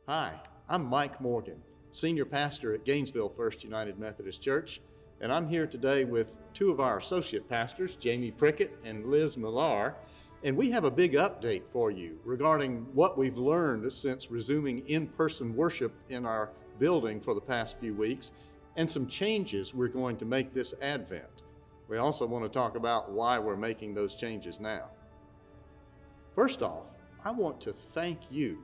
Hi, I'm Mike Morgan, Senior Pastor at Gainesville First United Methodist Church, and I'm here today with two of our associate pastors, Jamie Prickett and Liz Millar, and we have a big update for you regarding what we've learned since resuming in-person worship in our building for the past few weeks, and some changes we're going to make this Advent. We also want to talk about why we're making those changes now. First off, I want to thank you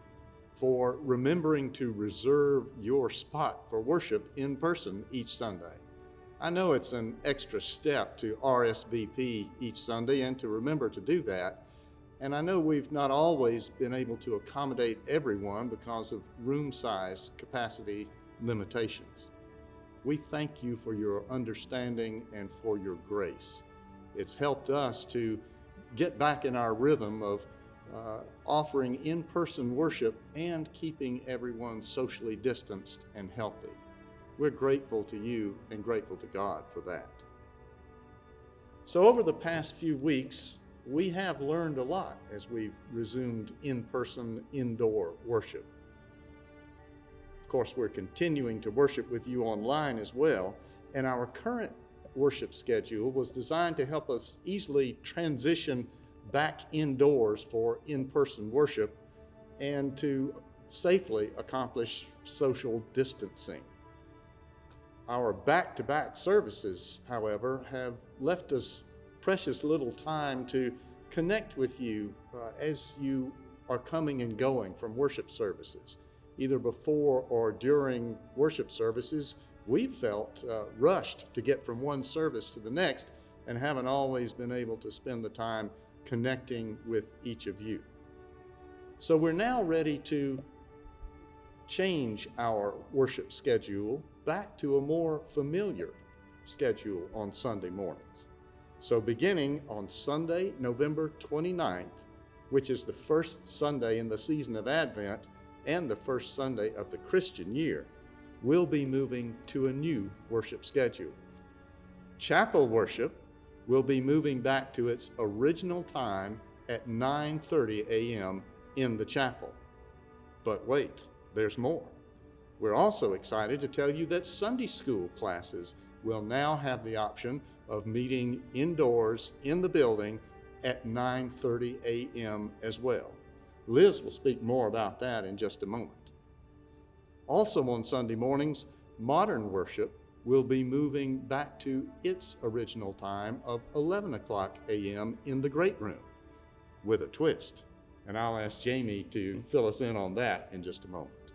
for remembering to reserve your spot for worship in person each Sunday. I know it's an extra step to RSVP each Sunday and to remember to do that, and I know we've not always been able to accommodate everyone because of room size capacity limitations. We thank you for your understanding and for your grace. It's helped us to get back in our rhythm of offering in-person worship and keeping everyone socially distanced and healthy. We're grateful to you and grateful to God for that. So over the past few weeks, we have learned a lot as we've resumed in-person indoor worship. Of course, we're continuing to worship with you online as well, and our current worship schedule was designed to help us easily transition back indoors for in-person worship and to safely accomplish social distancing. Our back-to-back services, however, have left us precious little time to connect with you as you are coming and going from worship services. Either before or during worship services, we've felt rushed to get from one service to the next and haven't always been able to spend the time connecting with each of you. So we're now ready to change our worship schedule back to a more familiar schedule on Sunday mornings. So beginning on Sunday, November 29th, which is the first Sunday in the season of Advent and the first Sunday of the Christian year, we'll be moving to a new worship schedule. Chapel worship will be moving back to its original time at 9:30 a.m. in the chapel. But wait, there's more. We're also excited to tell you that Sunday school classes will now have the option of meeting indoors in the building at 9:30 a.m. as well. Liz will speak more about that in just a moment. Also on Sunday mornings, modern worship will be moving back to its original time of 11 o'clock a.m. in the Great Room, with a twist. And I'll ask Jamie to fill us in on that in just a moment.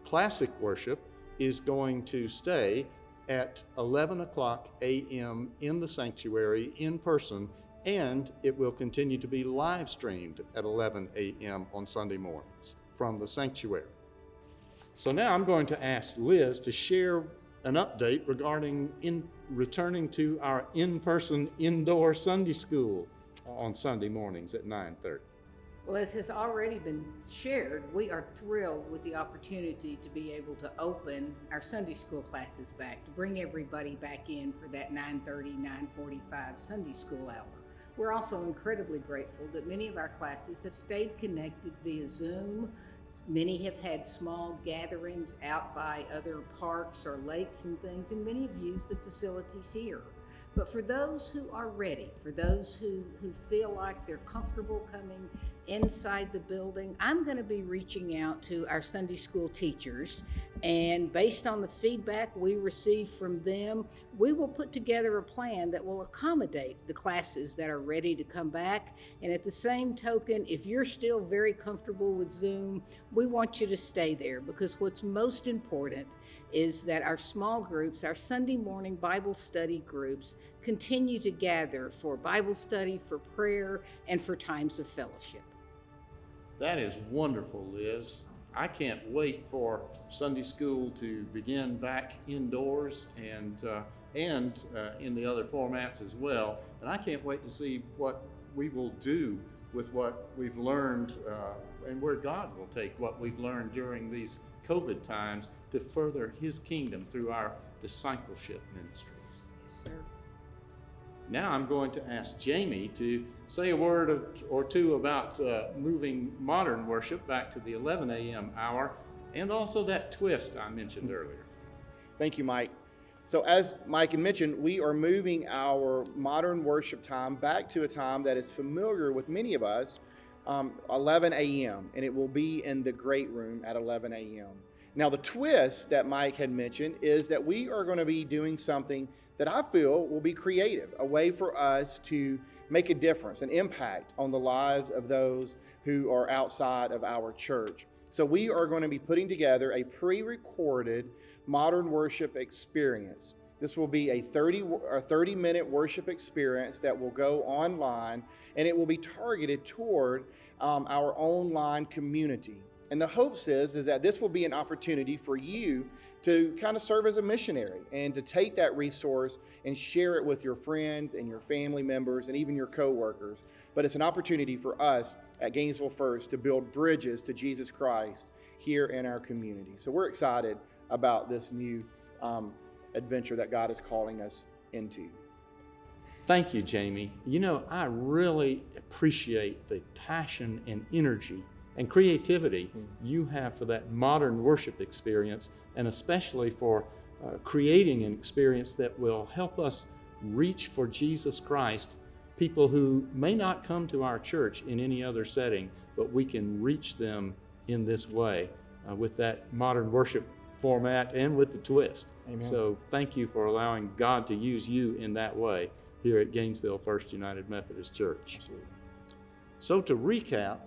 Classic worship is going to stay at 11 o'clock a.m. in the sanctuary in person, and it will continue to be live streamed at 11 a.m. on Sunday mornings from the sanctuary. So now I'm going to ask Liz to share an update regarding returning to our in-person indoor Sunday school on Sunday mornings at 9:30. Well, as has already been shared, we are thrilled with the opportunity to be able to open our Sunday school classes back, to bring everybody back in for that 9:30, 9:45 Sunday school hour. We're also incredibly grateful that many of our classes have stayed connected via Zoom. Many have had small gatherings out by other parks or lakes and things, and many have used the facilities here. But for those who are ready, for those who feel like they're comfortable coming inside the building, I'm going to be reaching out to our Sunday school teachers, and based on the feedback we receive from them, we will put together a plan that will accommodate the classes that are ready to come back. And at the same token, if you're still very comfortable with Zoom, we want you to stay there, because what's most important is that our small groups, our Sunday morning Bible study groups, continue to gather for Bible study, for prayer, and for times of fellowship. That is wonderful, Liz. I can't wait for Sunday school to begin back indoors and in the other formats as well. And I can't wait to see what we will do with what we've learned and where God will take what we've learned during these COVID times to further His kingdom through our discipleship ministries. Yes, sir. Now I'm going to ask Jamie to say a word or two about moving modern worship back to the 11 a.m. hour and also that twist I mentioned earlier. Thank you, Mike. So as Mike had mentioned, we are moving our modern worship time back to a time that is familiar with many of us, 11 a.m., and it will be in the great room at 11 a.m. Now, the twist that Mike had mentioned is that we are going to be doing something that I feel will be creative, a way for us to make a difference, an impact on the lives of those who are outside of our church. So we are going to be putting together a pre-recorded modern worship experience. This will be a 30-minute worship experience that will go online, and it will be targeted toward our online community. And the hopes is that this will be an opportunity for you to kind of serve as a missionary and to take that resource and share it with your friends and your family members and even your coworkers. But it's an opportunity for us at Gainesville First to build bridges to Jesus Christ here in our community. So we're excited about this new adventure that God is calling us into. Thank you, Jamie. You know, I really appreciate the passion and energy and creativity you have for that modern worship experience, and especially for creating an experience that will help us reach for Jesus Christ, people who may not come to our church in any other setting, but we can reach them in this way with that modern worship format and with the twist. Amen. So thank you for allowing God to use you in that way here at Gainesville First United Methodist Church. Absolutely. So to recap,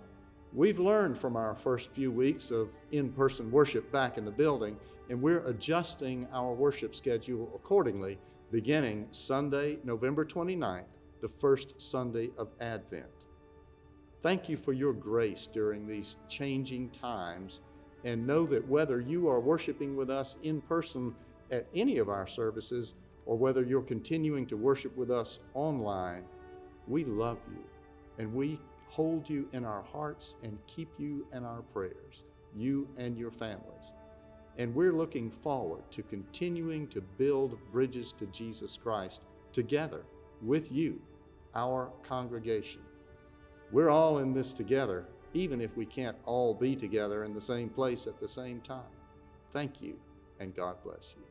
we've learned from our first few weeks of in-person worship back in the building, and we're adjusting our worship schedule accordingly, beginning Sunday, November 29th, the first Sunday of Advent. Thank you for your grace during these changing times, and know that whether you are worshiping with us in person at any of our services, or whether you're continuing to worship with us online, we love you, and we hold you in our hearts and keep you in our prayers, you and your families. And we're looking forward to continuing to build bridges to Jesus Christ together with you, our congregation. We're all in this together, even if we can't all be together in the same place at the same time. Thank you, and God bless you.